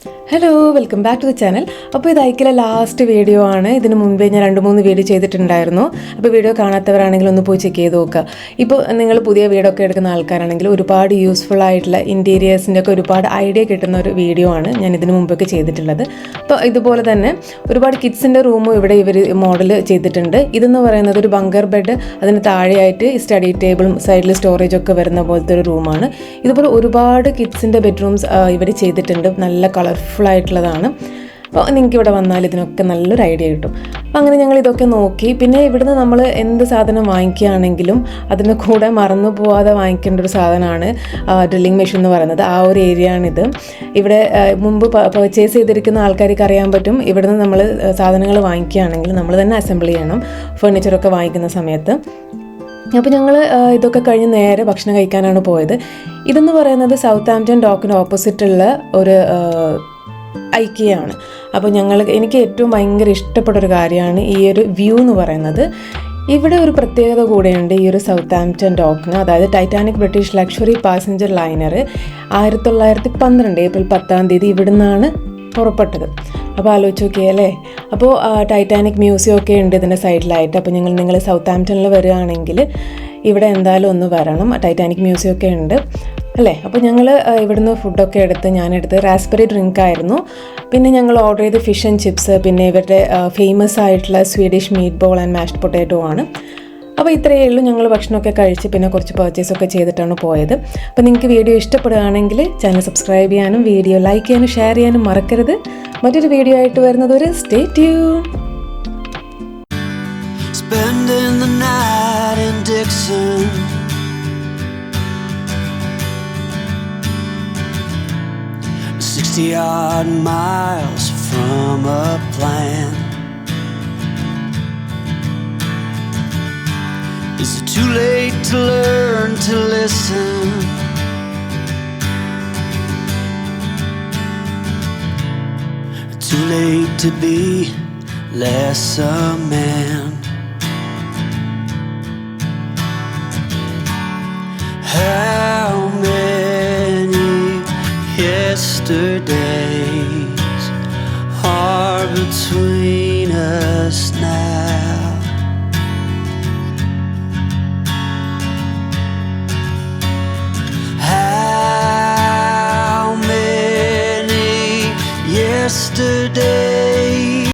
Hello, welcome back to the channel. അപ്പോൾ ഇത് ഐക്കിലെ last video ആണ്. ഇതിന് മുൻപേ ഞാൻ 2-3 വീഡിയോ ചെയ്തിട്ടുണ്ടായിരുന്നു. അപ്പോൾ വീഡിയോ കാണാത്തവരാണെങ്കിൽ ഒന്ന് പോയി ചെക്ക് ചെയ്ത് നോക്കുക. ഇപ്പോൾ നിങ്ങൾ പുതിയ വീടൊക്കെ എടുക്കുന്ന ആൾക്കാരാണെങ്കിൽ ഒരുപാട് യൂസ്ഫുൾ ആയിട്ടുള്ള ഇൻറ്റീരിയേഴ്സിൻ്റെ ഒക്കെ ഒരുപാട് ഐഡിയ കിട്ടുന്ന ഒരു വീഡിയോ ആണ് ഞാൻ ഇതിന് മുമ്പൊക്കെ ചെയ്തിട്ടുള്ളത്. അപ്പോൾ ഇതുപോലെ തന്നെ ഒരുപാട് കിഡ്സിൻ്റെ റൂമും ഇവിടെ ഇവർ മോഡൽ ചെയ്തിട്ടുണ്ട്. ഇതെന്ന് പറയുന്നത് ഒരു ബങ്കർ ബെഡ്, അതിന് താഴെയായിട്ട് സ്റ്റഡി ടേബിളും സൈഡിൽ സ്റ്റോറേജ് ഒക്കെ വരുന്ന പോലത്തെ ഒരു റൂമാണ്. ഇതുപോലെ ഒരുപാട് കിഡ്സിൻ്റെ ബെഡ്റൂംസ് ഇവർ ചെയ്തിട്ടുണ്ട്. നല്ല കളർഫുൾ ആയിട്ടുള്ളതാണ്. അപ്പോൾ നിങ്ങൾക്ക് ഇവിടെ വന്നാൽ ഇതിനൊക്കെ നല്ലൊരു ഐഡിയ കിട്ടും. അപ്പോൾ അങ്ങനെ ഞങ്ങൾ ഇതൊക്കെ നോക്കി. പിന്നെ ഇവിടുന്ന് നമ്മൾ എന്ത് സാധനം വാങ്ങിക്കുകയാണെങ്കിലും അതിന് കൂടെ മറന്നു പോവാതെ വാങ്ങിക്കേണ്ട ഒരു സാധനമാണ് ഡ്രില്ലിംഗ് മെഷീൻ എന്ന് പറയുന്നത്. ആ ഒരു ഏരിയ ആണിത്. ഇവിടെ മുമ്പ് പർച്ചേസ് ചെയ്തിരിക്കുന്ന ആൾക്കാർക്ക് അറിയാൻ പറ്റും. ഇവിടുന്ന് നമ്മൾ സാധനങ്ങൾ വാങ്ങിക്കുകയാണെങ്കിൽ നമ്മൾ തന്നെ അസംബിൾ ചെയ്യണം, ഫർണിച്ചറൊക്കെ വാങ്ങിക്കുന്ന സമയത്ത്. അപ്പോൾ ഞങ്ങൾ ഇതൊക്കെ കഴിഞ്ഞ് നേരെ ഭക്ഷണം കഴിക്കാനാണ് പോയത്. ഇതെന്ന് പറയുന്നത് സൗത്താംപ്റ്റൺ ഡോക്കിന് ഓപ്പോസിറ്റുള്ള ഒരു ഐക്കിയാണ്. അപ്പോൾ എനിക്ക് ഏറ്റവും ഭയങ്കര ഇഷ്ടപ്പെട്ടൊരു കാര്യമാണ് ഈ ഒരു വ്യൂ എന്ന് പറയുന്നത്. ഇവിടെ ഒരു പ്രത്യേകത കൂടെയുണ്ട് ഈ ഒരു സൗത്താംപ്റ്റൺ ഡോക്കിന്. അതായത് Titanic British luxury passenger liner 1912 April 10 ഇവിടുന്നാണ് പുറപ്പെട്ടത്. അപ്പോൾ ആലോചിച്ച് നോക്കിയല്ലേ. അപ്പോൾ ടൈറ്റാനിക് മ്യൂസിയം ഒക്കെ ഉണ്ട് ഇതിൻ്റെ സൈഡിലായിട്ട്. അപ്പോൾ നിങ്ങൾ സൗത്താംപ്റ്റണിൽ വരികയാണെങ്കിൽ ഇവിടെ എന്തായാലും ഒന്ന് വരണം. ടൈറ്റാനിക് മ്യൂസിയം ഒക്കെ ഉണ്ട് അല്ലേ. അപ്പോൾ ഞങ്ങൾ ഇവിടുന്ന് ഫുഡൊക്കെ ഞാനെടുത്ത് റാസ്ബെറി ഡ്രിങ്ക് ആയിരുന്നു. പിന്നെ ഞങ്ങൾ ഓർഡർ ചെയ്ത് ഫിഷ് ആൻഡ് ചിപ്സ്, പിന്നെ ഇവരുടെ ഫേമസ് ആയിട്ടുള്ള Swedish meet ball and mashed potato ആണ്. അപ്പോൾ ഇത്രയേ ഉള്ളൂ. ഞങ്ങൾ ഭക്ഷണമൊക്കെ കഴിച്ച് പിന്നെ കുറച്ച് പർച്ചേസൊക്കെ ചെയ്തിട്ടാണ് പോയത്. അപ്പോൾ നിങ്ങൾക്ക് വീഡിയോ ഇഷ്ടപ്പെടുകയാണെങ്കിൽ ചാനൽ സബ്സ്ക്രൈബ് ചെയ്യാനും വീഡിയോ ലൈക്ക് ചെയ്യാനും ഷെയർ ചെയ്യാനും മറക്കരുത്. മറ്റൊരു വീഡിയോ ആയിട്ട് വരുന്നതൊരു stay tune. Spending the night in Dixon, 60-odd miles from a plan. Is it too late to learn to listen? Too late to be less a man? How many yesterdays are between us now? How many yesterdays